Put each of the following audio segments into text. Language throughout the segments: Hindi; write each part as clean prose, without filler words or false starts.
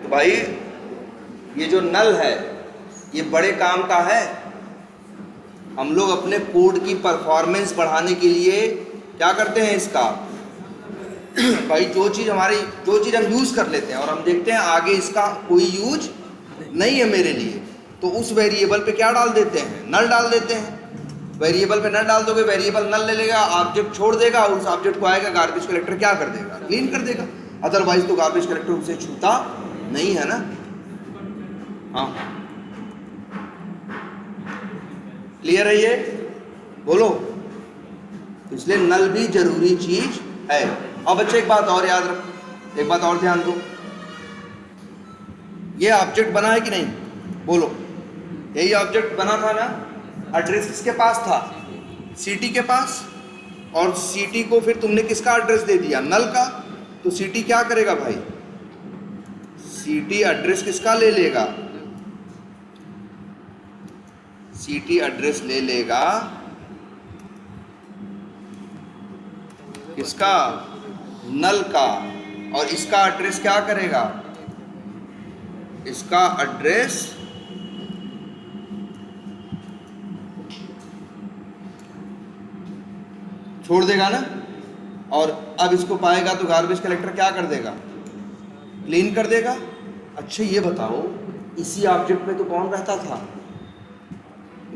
तो भाई ये जो नल है ये बड़े काम का है। हम लोग अपने कोड की परफॉर्मेंस बढ़ाने के लिए क्या करते हैं इसका भाई जो चीज़ हम यूज़ कर लेते हैं और हम देखते हैं आगे इसका कोई यूज नहीं है मेरे लिए, तो उस वेरिएबल पे क्या डाल देते हैं, नल डाल देते हैं। वेरिएबल पे नल डाल दोगे, वेरिएबल नल ले लेगा, ऑब्जेक्ट छोड़ देगा, उस ऑब्जेक्ट को आएगा गार्बेज कलेक्टर क्या कर देगा, क्लीन कर देगा। अदरवाइज तो गार्बेज कलेक्टर उसे छूता नहीं है ना। हाँ क्लियर है ये, बोलो। इसलिए नल भी जरूरी चीज है। और बच्चे एक बात और याद रखो, एक बात और ध्यान दो, ये ऑब्जेक्ट बना है कि नहीं, बोलो। यही ऑब्जेक्ट बना था ना, एड्रेस किसके पास था, सीटी के पास, और सीटी को फिर तुमने किसका एड्रेस दे दिया, नल का। तो सीटी क्या करेगा भाई, सीटी एड्रेस किसका ले लेगा, सीटी एड्रेस ले लेगा किसका, नल का, और इसका एड्रेस क्या करेगा, इसका एड्रेस छोड़ देगा ना। और अब इसको पाएगा तो गार्बेज कलेक्टर क्या कर देगा, क्लीन कर देगा। अच्छा ये बताओ, इसी ऑब्जेक्ट में तो कौन रहता था,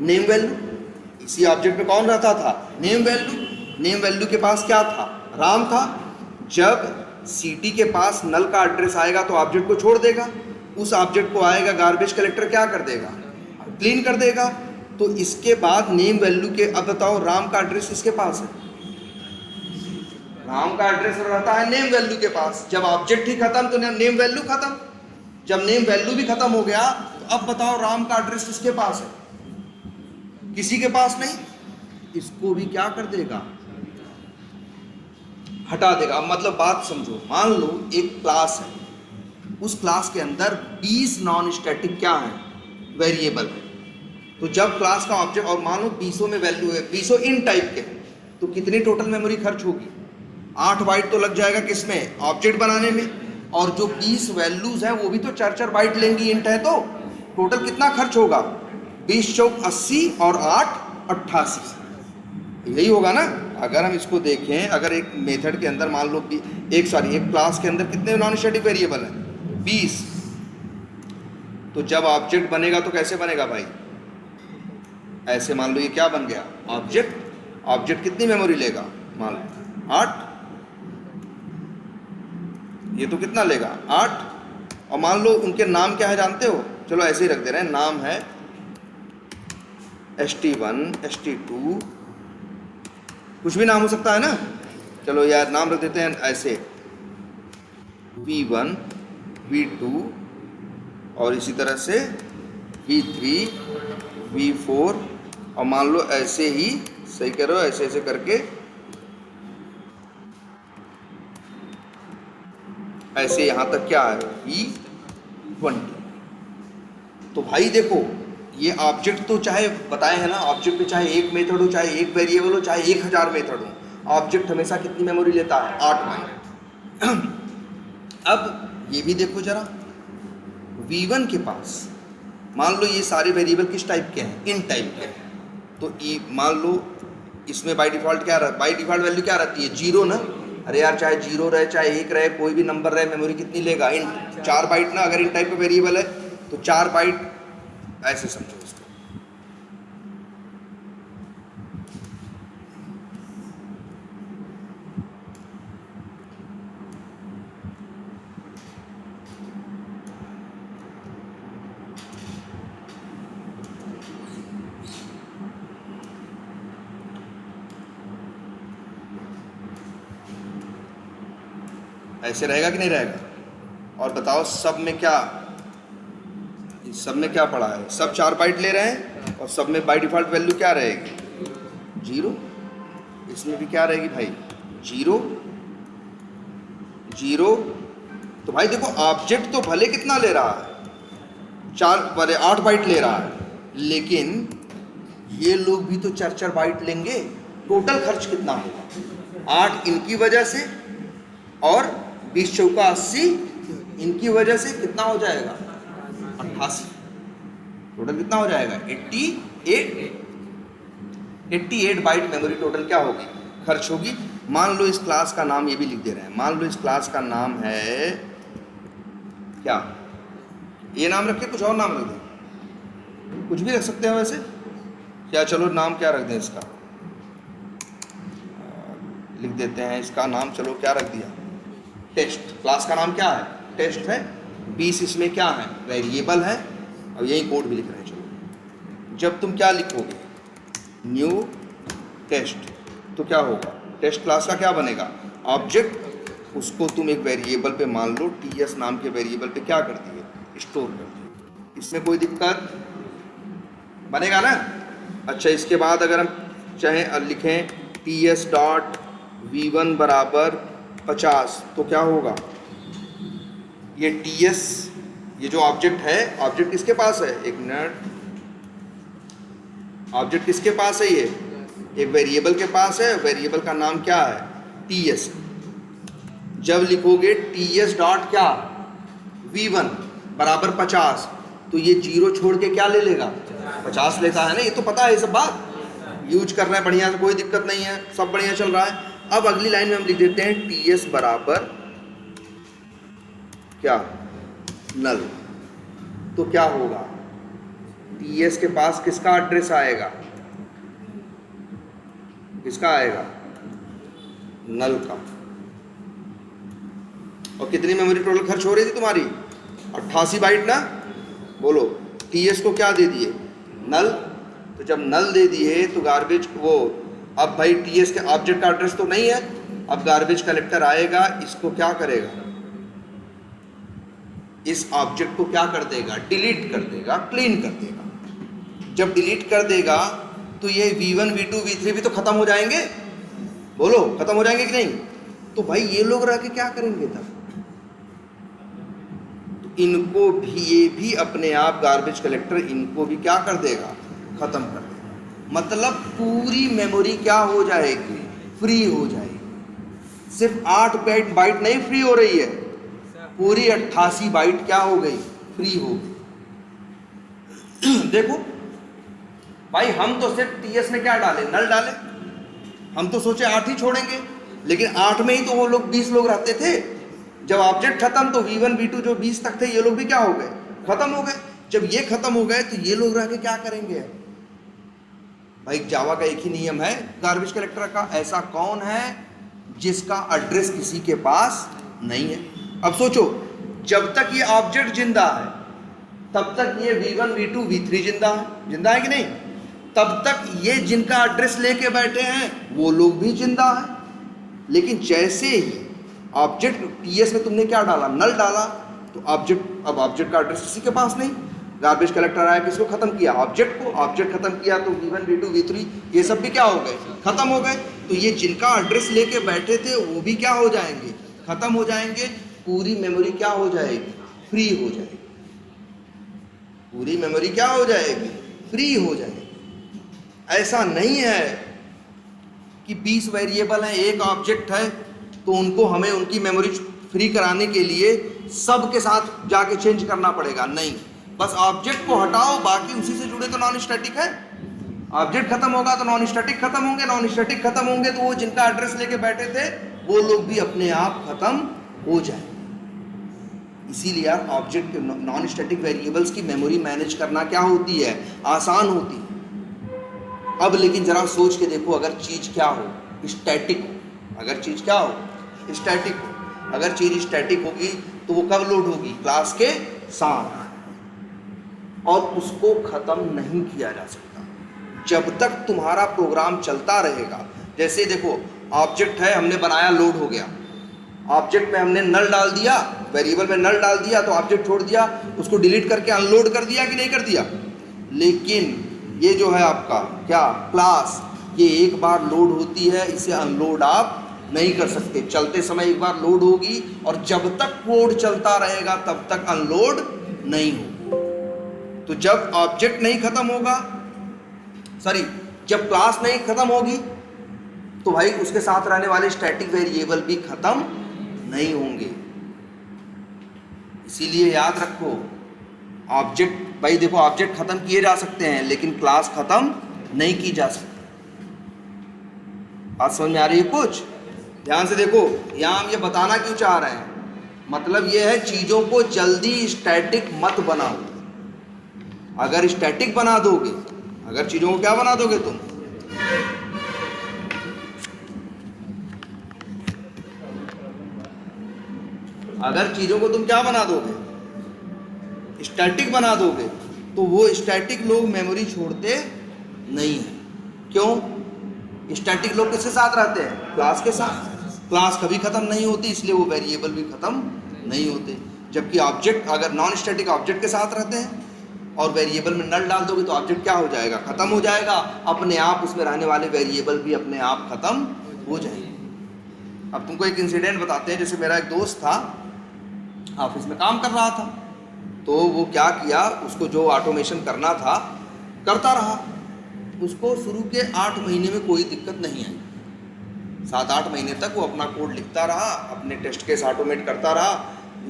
नेम वैल्यू। इसी ऑब्जेक्ट में कौन रहता था, नेम वैल्यू। नेम वैल्यू के पास क्या था, राम था। जब सीटी के पास नल का एड्रेस आएगा तो ऑब्जेक्ट को छोड़ देगा, उस ऑब्जेक्ट को आएगा गार्बेज कलेक्टर क्या कर देगा, क्लीन कर देगा। तो इसके बाद नेम वैल्यू के, अब बताओ राम का एड्रेस किसके पास है, राम का एड्रेस रहता है नेम वैल्यू के पास। जब ऑब्जेक्ट ही खत्म तो नेम वैल्यू खत्म। जब नेम वैल्यू भी खत्म हो गया तो अब बताओ राम का एड्रेस किसके पास है, किसी के पास नहीं। इसको भी क्या कर देगा, हटा देगा। अब मतलब बात समझो, मान लो एक क्लास है, उस क्लास के अंदर 20 नॉन स्टैटिक क्या है, वेरिएबल है। तो जब क्लास का ऑब्जेक्ट, और मान लो 20 में वैल्यू है, 20 इन टाइप के, तो कितनी टोटल मेमोरी खर्च होगी, 8 बाइट तो लग जाएगा किसमें, ऑब्जेक्ट बनाने में। और जो 20 वैल्यूज हैं वो भी तो 4-4 बाइट लेंगी, इंट है तो टोटल कितना खर्च होगा, 20 चौक 80 और 8 88, यही होगा ना। अगर हम इसको देखें, अगर एक मेथड के अंदर मान लो एक क्लास के अंदर कितने नॉन स्टैटिक वेरिएबल हैं, 20। तो जब ऑब्जेक्ट बनेगा तो कैसे बनेगा भाई, ऐसे मान लो ये क्या बन गया, ऑब्जेक्ट। ऑब्जेक्ट कितनी मेमोरी लेगा, मान लो 8, ये तो कितना लेगा 8। और मान लो उनके नाम क्या है जानते हो, चलो ऐसे ही रख दे रहे हैं, नाम है ST1 ST2, कुछ भी नाम हो सकता है ना। चलो यार नाम रख देते हैं ऐसे, V1 V2 और इसी तरह से V3 V4, और मान लो ऐसे ही, सही करो, ऐसे ऐसे करके ऐसे यहाँ तक क्या है, V20। तो भाई देखो ये ऑब्जेक्ट तो चाहे बताए हैं ना, ऑब्जेक्ट पे चाहे एक मेथड हो, चाहे एक वेरिएबल हो, चाहे 1000 मेथड हो, ऑब्जेक्ट हमेशा कितनी मेमोरी लेता है, 8 बाइट। अब ये भी देखो जरा, V1 के पास मान लो ये सारे वेरिएबल किस टाइप के हैं, इन टाइप के हैं। तो ये मान लो इसमें बाय डिफ़ॉल्ट क्या रहता, बाय डिफ़ॉल्ट वैल्यू क्या रहती है, 0 ना। अरे यार चाहे 0 रहे चाहे 1 रहे, कोई भी नंबर रहे, मेमोरी कितनी लेगा, इन 4 बाइट ना। अगर इन टाइप का वेरिएबल है तो 4 बाइट, ऐसे समझो इसको। ऐसे रहेगा कि नहीं रहेगा। और बताओ सब में क्या, सब में क्या पड़ा है, सब 4 बाइट ले रहे हैं, और सब में बाय डिफ़ॉल्ट वैल्यू क्या रहेगी, 0। इसमें भी क्या रहेगी भाई, 0 0। तो भाई देखो ऑब्जेक्ट तो भले कितना ले रहा है, 8 बाइट ले रहा है, लेकिन ये लोग भी तो 4-4 बाइट लेंगे। टोटल खर्च कितना होगा, 8 इनकी वजह से और 20 चौका 80 इनकी वजह से कितना हो जाएगा 88, टोटल कितना हो जाएगा 88 बाइट मेमोरी टोटल क्या होगी, खर्च होगी। मान लो इस क्लास का नाम, ये भी लिख दे रहे हैं, मान लो इस क्लास का नाम है क्या, ये नाम रखे, कुछ और नाम रख दें, कुछ भी रख सकते हैं वैसे, क्या चलो नाम क्या रख दें इसका, लिख देते हैं इसका नाम, चलो क्या रख दिया, टेस्ट। क्लास का नाम क्या है, टेस्ट है। 20 इसमें क्या है, वेरिएबल है, और यही कोड भी लिख रहे हैं। चलो जब तुम क्या लिखोगे, न्यू टेस्ट, तो क्या होगा, टेस्ट क्लास का क्या बनेगा, ऑब्जेक्ट। उसको तुम एक वेरिएबल पे मान लो, ts नाम के वेरिएबल पे क्या कर दिए, स्टोर कर दिए। इसमें कोई दिक्कत बनेगा ना। अच्छा, इसके बाद अगर हम चाहें लिखें ts डॉट v1 बराबर 50, तो क्या होगा, ये ts, ये जो ऑब्जेक्ट है, ऑब्जेक्ट किसके पास है, एक मिनट, ऑब्जेक्ट किसके पास है, ये एक वेरिएबल के पास है, वेरिएबल का नाम क्या है, ts। जब लिखोगे ts डॉट क्या, v1 बराबर 50, तो ये जीरो छोड़ के क्या ले लेगा, 50 लेता है ना, ये तो पता है, ये सब बात यूज कर रहे हैं बढ़िया से, कोई दिक्कत नहीं है, सब बढ़िया चल रहा है। अब अगली लाइन में हम लिख देते हैं ts बराबर क्या, नल, तो क्या होगा, ts के पास किसका एड्रेस आएगा, किसका आएगा, नल का। और कितनी मेमोरी टोटल खर्च हो रही थी तुम्हारी, 88 बाइट ना, बोलो। ts को क्या दे दिए, नल, तो जब नल दे दिए तो गार्बेज वो, अब भाई ts के ऑब्जेक्ट का एड्रेस तो नहीं है, अब गार्बेज कलेक्टर आएगा, इसको क्या करेगा, इस ऑब्जेक्ट को क्या कर देगा, डिलीट कर देगा, क्लीन कर देगा। जब डिलीट कर देगा तो ये v1 v2 v3 भी तो खत्म हो जाएंगे, बोलो खत्म हो जाएंगे कि नहीं। तो भाई ये लोग रह के क्या करेंगे तब, तो इनको भी, ये भी अपने आप गार्बेज कलेक्टर इनको भी क्या कर देगा, खत्म कर देगा। मतलब पूरी मेमोरी क्या हो जाएगी, फ्री हो जाएगी। सिर्फ 8 बाइट नहीं फ्री हो रही है, पूरी 88 बाइट क्या हो गई, फ्री हो गई। देखो भाई, हम तो सिर्फ ts में क्या डाले, नल डाले, हम तो सोचे 8 ही छोड़ेंगे, लेकिन 8 में ही तो वो लोग 20 लोग रहते थे। जब ऑब्जेक्ट खत्म तो v1 v2 जो 20 तक थे, ये लोग भी क्या हो गए, खत्म हो गए। जब ये खत्म हो गए तो ये लोग रह के क्या करेंगे। भाई जावा का एक ही नियम है गार्बेज कलेक्टर का, ऐसा कौन है जिसका एड्रेस किसी के पास नहीं है। अब सोचो, जब तक ये ऑब्जेक्ट जिंदा है तब तक ये v1 v2 v3 जिंदा है कि नहीं, तब तक ये जिनका एड्रेस लेके बैठे हैं वो लोग भी जिंदा हैं। लेकिन जैसे ही ऑब्जेक्ट ts में तुमने क्या डाला, नल डाला, तो ऑब्जेक्ट, अब ऑब्जेक्ट का एड्रेस किसी के पास नहीं, गार्बेज कलेक्टर आया, किसको खत्म किया, ऑब्जेक्ट को। ऑब्जेक्ट खत्म किया तो v1 v2 v3 ये सब भी क्या हो गए, खत्म हो गए। तो ये जिनका एड्रेस लेके बैठे थे वो भी क्या हो जाएंगे, खत्म हो जाएंगे। पूरी मेमोरी क्या हो जाएगी, फ्री हो जाएगी। पूरी मेमोरी क्या हो जाएगी, फ्री हो जाएगी। ऐसा नहीं है कि 20 वेरिएबल हैं, एक ऑब्जेक्ट है, तो उनको हमें उनकी मेमोरी फ्री कराने के लिए सब के साथ जाके चेंज करना पड़ेगा, नहीं। बस ऑब्जेक्ट को हटाओ, बाकी उसी से जुड़े तो नॉन स्टैटिक है। ऑब्जेक्ट खत्म होगा तो नॉन स्टैटिक खत्म होंगे, नॉन स्टैटिक खत्म होंगे तो वो जिनका एड्रेस लेके बैठे थे वो लोग भी अपने आप खत्म हो जाए। इसीलिए यार ऑब्जेक्ट, नॉन स्टैटिक वेरिएबल्स की मेमोरी मैनेज करना क्या होती है, आसान होती है। अब लेकिन जरा सोच के देखो, अगर चीज क्या हो, स्टैटिक हो, अगर चीज क्या हो, स्टैटिक हो, अगर चीज स्टैटिक होगी तो वो कब लोड होगी, क्लास के साथ, और उसको खत्म नहीं किया जा सकता जब तक तुम्हारा प्रोग्राम चलता रहेगा। जैसे देखो, ऑब्जेक्ट है, हमने बनाया, लोड हो गया, ऑब्जेक्ट में हमने नल डाल दिया, वेरिएबल में नल डाल दिया, तो ऑब्जेक्ट छोड़ दिया, उसको डिलीट करके अनलोड कर दिया कि नहीं कर दिया। लेकिन ये जो है आपका क्या, क्लास, ये एक बार लोड होती है, इसे अनलोड आप नहीं कर सकते। चलते समय एक बार लोड होगी और जब तक कोड चलता रहेगा तब तक अनलोड नहीं होगी। तो जब ऑब्जेक्ट नहीं खत्म होगा, सॉरी, जब क्लास नहीं खत्म होगी तो भाई उसके साथ रहने वाले स्टैटिक वेरिएबल भी खत्म नहीं होंगे। इसीलिए याद रखो, ऑब्जेक्ट, भाई देखो ऑब्जेक्ट खत्म किए जा सकते हैं लेकिन क्लास खत्म नहीं की जा सकती। बात समझ में आ रही है कुछ? ध्यान से देखो, यहाँ हम ये बताना क्यों चाह रहे हैं, मतलब ये है चीजों को जल्दी स्टैटिक मत बनाओ। अगर स्टैटिक बना दोगे, अगर चीजों को क्या बना दोगे तुम, अगर चीजों को तुम क्या बना दोगे, स्टैटिक बना दोगे, तो वो स्टैटिक लोग मेमोरी छोड़ते नहीं है। क्यों? स्टैटिक लोग किसके साथ रहते हैं? क्लास के साथ। क्लास कभी खत्म नहीं होती, इसलिए वो वेरिएबल भी खत्म नहीं होते। जबकि ऑब्जेक्ट अगर नॉन स्टैटिक ऑब्जेक्ट के साथ रहते हैं और वेरिएबल में नल डाल दोगे तो ऑब्जेक्ट क्या हो जाएगा? खत्म हो जाएगा। अपने आप उसमें रहने वाले वेरिएबल भी अपने आप खत्म हो जाएंगे। अब तुमको एक इंसिडेंट बताते हैं। जैसे मेरा एक दोस्त था, ऑफिस में काम कर रहा था, तो वो क्या किया, उसको जो ऑटोमेशन करना था करता रहा। उसको शुरू के 8 महीने में कोई दिक्कत नहीं आई। 7-8 महीने तक वो अपना कोड लिखता रहा, अपने टेस्ट केस ऑटोमेट करता रहा।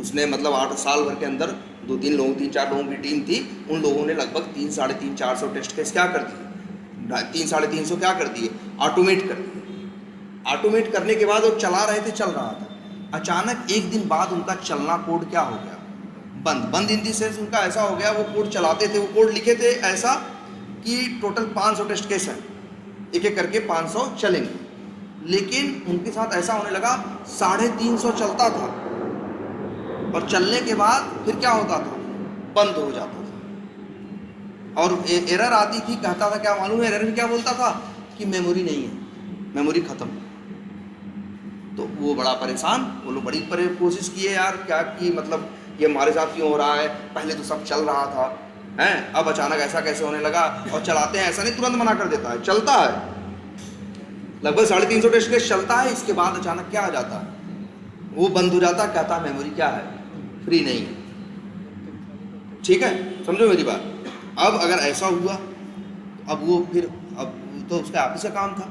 उसने मतलब 8 साल भर के अंदर 2-3 लोगों, 3-4 लोगों की टीम थी, उन लोगों ने लगभग 300-450 टेस्ट केस क्या कर दिए, 300-350 क्या कर दिए, ऑटोमेट कर दिए। ऑटोमेट करने के बाद वो चला रहे थे, चल रहा था। अचानक एक दिन बाद उनका चलना कोड क्या हो गया, बंद इन दी सेंस उनका ऐसा हो गया, वो कोड चलाते थे, वो कोड लिखे थे ऐसा कि टोटल 500 टेस्ट केस हैं, एक एक करके 500 चलेंगे। लेकिन उनके साथ ऐसा होने लगा 350 चलता था और चलने के बाद फिर क्या होता था, बंद हो जाता था और एरर आती थी। कहता था क्या मालूम है एरर में क्या बोलता था कि मेमोरी नहीं है, मेमोरी खत्म। तो वो बड़ा परेशान, वो लोग बड़ी कोशिश किए यार क्या कि मतलब ये हमारे साथ क्यों हो रहा है, पहले तो सब चल रहा था हैं, अब अचानक ऐसा कैसे होने लगा। और चलाते हैं ऐसा नहीं तुरंत मना कर देता है, चलता है लगभग 350 टेस्ट केस चलता है। इसके बाद अचानक क्या आ जाता है, वो बंद हो जाता, कहता मेमोरी क्या है, फ्री नहीं है। ठीक है, समझो मेरी बात। अब अगर ऐसा हुआ, अब वो फिर अब तो उसका ऑफिस का काम था,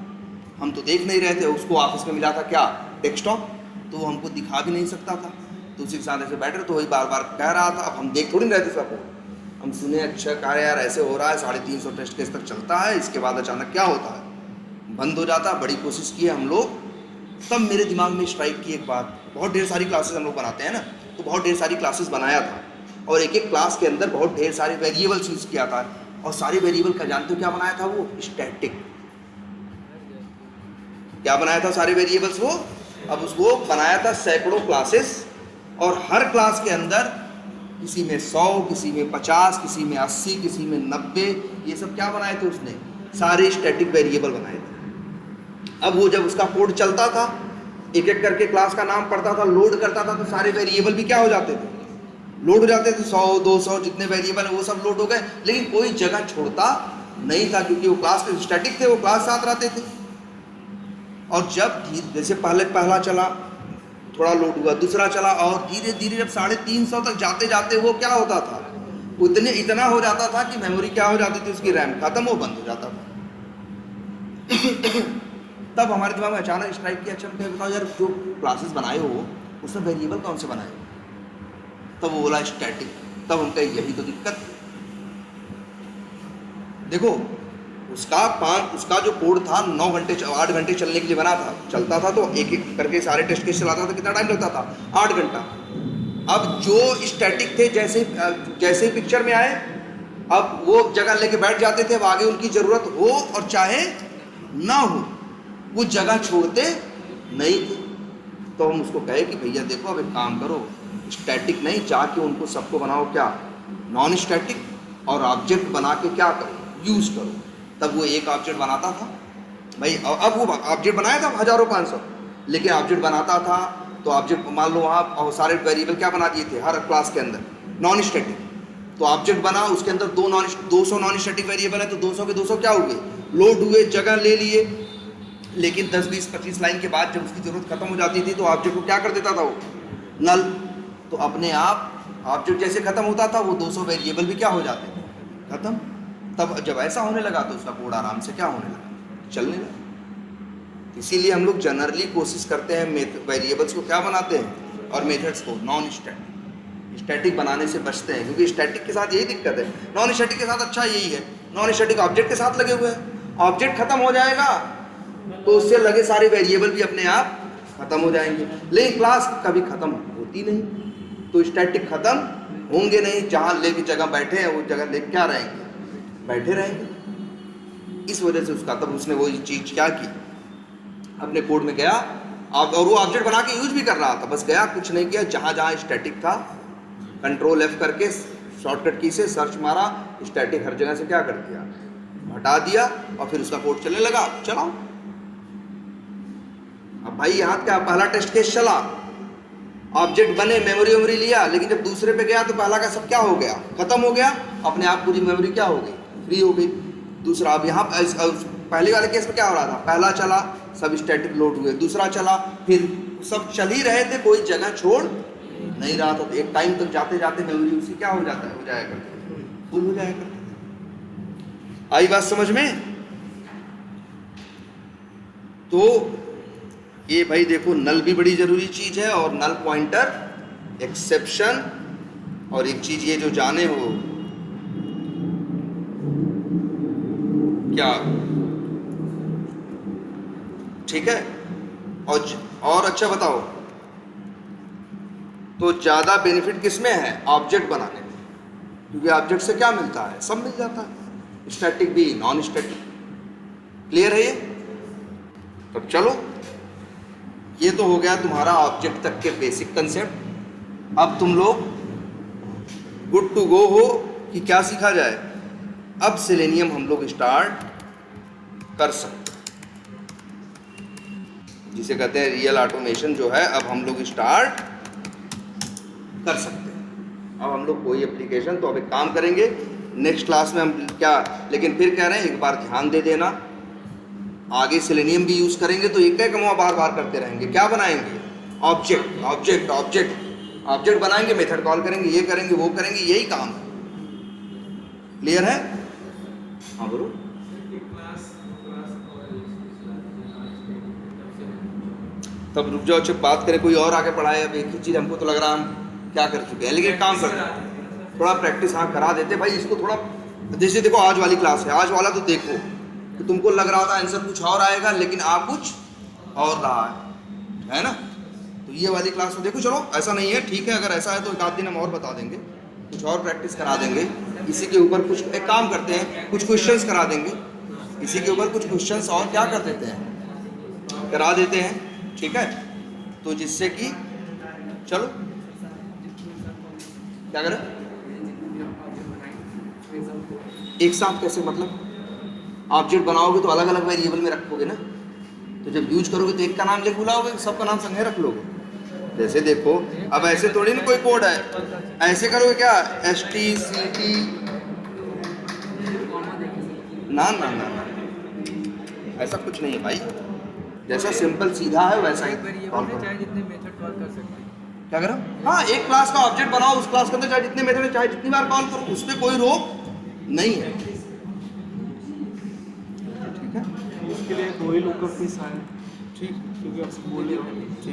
हम तो देख नहीं रहे थे, उसको ऑफिस में मिला था क्या, डेस्कटॉप, तो वो हमको दिखा भी नहीं सकता था। तो उसी के साथ ऐसे बैठे तो वही बार बार कह रहा था। अब हम देख थोड़ी नहीं रहे थे सबको, हम सुने अच्छा कहा यार ऐसे हो रहा है, 350 टेस्ट केस तक चलता है, इसके बाद अचानक क्या होता है, बंद हो जाता। बड़ी कोशिश की हम लोग। तब मेरे दिमाग में स्ट्राइक की एक बात, बहुत ढेर सारी क्लासेस हम लोग बनाते हैं ना, तो बहुत ढेर सारी क्लासेस बनाया था और एक एक क्लास के अंदर बहुत ढेर सारे वेरिएबल्स यूज़ किया था। और सारे वेरिएबल का जानते हो क्या बनाया था, वो स्टैटिक। क्या बनाया था सारे वेरिएबल्स वो, अब उसको बनाया था सैकड़ों क्लासेस और हर क्लास के अंदर किसी में 100, किसी में 50, किसी में 80, किसी में 90, ये सब क्या बनाए थे उसने, सारे स्टैटिक वेरिएबल बनाए थे। अब वो जब उसका कोड चलता था, एक एक करके क्लास का नाम पढ़ता था, लोड करता था, तो सारे वेरिएबल भी क्या हो जाते थे, लोड हो जाते थे। 100, 200 जितने वेरिएबल है वो सब लोड हो गए, लेकिन कोई जगह छोड़ता नहीं था क्योंकि वो क्लास के स्टैटिक थे, वो क्लास साथ रहते थे। और जब जैसे पहला चला, थोड़ा लोड हुआ, दूसरा चला और धीरे धीरे जब 350 तक जाते जाते वो क्या होता था, इतना हो जाता था कि मेमोरी क्या हो जाती थी, उसकी रैम खत्म, वो बंद हो जाता था। तब हमारे दिमाग में अचानक स्ट्राइक किया, अच्छा बताओ यार जो क्लासेस बनाए हो उसमें वेरिएबल कौन से बनाए। तब वो बोला स्टैटिक। तब हम कहे यही तो दिक्कत। देखो उसका जो कोड था 9 घंटे 8 घंटे चलने के लिए बना था, चलता था तो एक एक करके सारे टेस्ट केस चलाता था, कितना टाइम लगता था, 8 घंटा। अब जो स्टैटिक थे जैसे ही पिक्चर में आए, अब वो जगह लेके बैठ जाते थे, अब आगे उनकी ज़रूरत हो और चाहे ना हो वो जगह छोड़ते नहीं थे। तो हम उसको कहे कि भैया देखो अब एक काम करो, स्टैटिक नहीं, जाके उनको सबको बनाओ क्या, नॉन स्टैटिक, और ऑब्जेक्ट बना के क्या करो, यूज़ करो। तब वो एक ऑब्जेक्ट बनाता था भाई। अब वो ऑब्जेक्ट बनाया था 1000-500, लेकिन ऑब्जेक्ट बनाता था तो ऑब्जेक्ट मान लो वहाँ सारे वेरिएबल क्या बना दिए थे हर क्लास के अंदर, नॉन स्टैटिक। तो ऑब्जेक्ट बना, उसके अंदर 200 नॉन स्टैटिक वेरिएबल है, तो 200 के 200 क्या हुए, लोड हुए, जगह ले लिए। लेकिन 10, 20, 25 लाइन के बाद जब उसकी ज़रूरत खत्म हो जाती थी तो ऑब्जेक्ट को क्या कर देता था वो, नल। तो अपने आप ऑब्जेक्ट जैसे खत्म होता था वो 200 वेरिएबल भी क्या हो जाते थे, खत्म। तब जब ऐसा होने लगा तो उसका कोड आराम से क्या होने लगा, चलने लगा। इसीलिए हम लोग जनरली कोशिश करते हैं वेरिएबल्स को क्या बनाते हैं और मेथड्स को नॉन स्टैटिक। स्टैटिक बनाने से बचते हैं, क्योंकि स्टैटिक के साथ यही दिक्कत है। नॉन स्टैटिक के साथ अच्छा यही है, नॉन स्टैटिक ऑब्जेक्ट के साथ लगे हुए हैं, ऑब्जेक्ट खत्म हो जाएगा तो उससे लगे सारे वेरिएबल भी अपने आप खत्म हो जाएंगे, लेकिन क्लास कभी खत्म होती नहीं, तो स्टैटिक खत्म होंगे नहीं, जहाँ लेके जगह बैठे हैं वो जगह लेके क्या रहेंगे, बैठे रहेंगे। इस वजह से उसका तब उसने वो चीज़ क्या की, अपने कोड में गया और वो ऑब्जेक्ट बना के यूज भी कर रहा था, बस गया कुछ नहीं किया, जहाँ जहाँ स्टैटिक था कंट्रोल F करके शॉर्टकट की से सर्च मारा, स्टैटिक हर जगह से क्या कर दिया, हटा दिया, और फिर उसका कोड चलने लगा, चलाओ। अब भाई यहाँ क्या पहला टेस्ट केस चला, ऑब्जेक्ट बने, मेमोरी लिया, लेकिन जब दूसरे पे गया तो पहला का सब क्या हो गया, खत्म हो गया, अपने आप पूरी मेमोरी क्या हो गई, फ्री हो गई। दूसरा अब यहाँ पहले वाले केस में क्या हो रहा था, पहला चला सब स्टैटिक लोड हुए, दूसरा चला फिर सब चल ही रहे थे, कोई जगह छोड़ नहीं रहा था, तो एक टाइम तक जाते जाते मेमोरी उसी क्या हो जाता है, हो जाया करती, फुल हो जाया करती। आई बात समझ में? तो ये भाई देखो नल भी बड़ी जरूरी चीज है, और नल पॉइंटर, एक्सेप्शन, और एक चीज ये जो जाने हो क्या, ठीक है। और अच्छा बताओ, तो ज्यादा बेनिफिट किसमें है, ऑब्जेक्ट बनाने में, क्योंकि ऑब्जेक्ट से क्या मिलता है, सब मिल जाता है, स्टैटिक भी नॉन स्टैटिक। क्लियर है ये? तब चलो, ये तो हो गया तुम्हारा ऑब्जेक्ट तक के बेसिक कंसेप्ट। अब तुम लोग गुड टू गो हो कि क्या सीखा जाए, अब सेलेनियम हम लोग स्टार्ट कर सकते, जिसे कहते हैं रियल ऑटोमेशन जो है, अब हम लोग स्टार्ट कर सकते हैं। अब हम लोग कोई एप्लीकेशन, तो अब एक काम करेंगे नेक्स्ट क्लास में हम क्या, लेकिन फिर कह रहे हैं एक बार ध्यान दे देना, आगे सेलेनियम भी यूज करेंगे तो एक कमा बार बार करते रहेंगे, क्या बनाएंगे, ऑब्जेक्ट ऑब्जेक्ट ऑब्जेक्ट ऑब्जेक्ट बनाएंगे, मेथड कॉल करेंगे, ये करेंगे वो करेंगे, यही काम है। क्लियर है? हाँ बोलो। तब रुक जाओ, जब बात करें कोई और आगे पढ़ाए, अब एक ही चीज़ हमको तो लग रहा हम क्या कर चुके हैं, लेकिन काम करते हैं थोड़ा प्रैक्टिस हाँ करा देते भाई इसको थोड़ा। जैसे देखो आज वाली क्लास है, आज वाला तो देखो कि तुमको लग रहा था आंसर कुछ और आएगा, लेकिन आ कुछ और रहा है ना। तो ये वाली क्लास में देखो, चलो ऐसा नहीं है, ठीक है, अगर ऐसा है तो एक आध दिन हम और बता देंगे, कुछ और प्रैक्टिस करा देंगे, इसी के ऊपर कुछ एक काम करते हैं, कुछ क्वेश्चंस करा देंगे, इसी के ऊपर कुछ क्वेश्चंस और क्या कर देते हैं, करा देते हैं, ठीक है। तो जिससे कि चलो क्या करें, एक साथ कैसे, मतलब ऑब्जेक्ट बनाओगे तो अलग अलग वेरिएबल में रखोगे ना, तो जब यूज करोगे तो एक का नाम लिख बुलाओगे, सबका नाम संगे रख लोगे। जैसे देखो अब ऐसे थोड़ी ना कोई कोड है, ऐसे करोगे क्या, STCT, ना ना ना ना, ऐसा कुछ नहीं है भाई, जैसा सिंपल सीधा है वैसा ही कॉल करो, चाहे जितने मेथड कॉल कर सकते हैं। क्या करो, हाँ एक क्लास का ऑब्जेक्ट बनाओ, उस क्लास के अंदर चाहे जितने मेथड चाहे जितनी बार कॉल करो, उस पर कोई रोक नहीं है, ठीक है। इसके लिए दो ही लुकअप फीस आए, ठीक, क्योंकि आपसे बोले ठीक।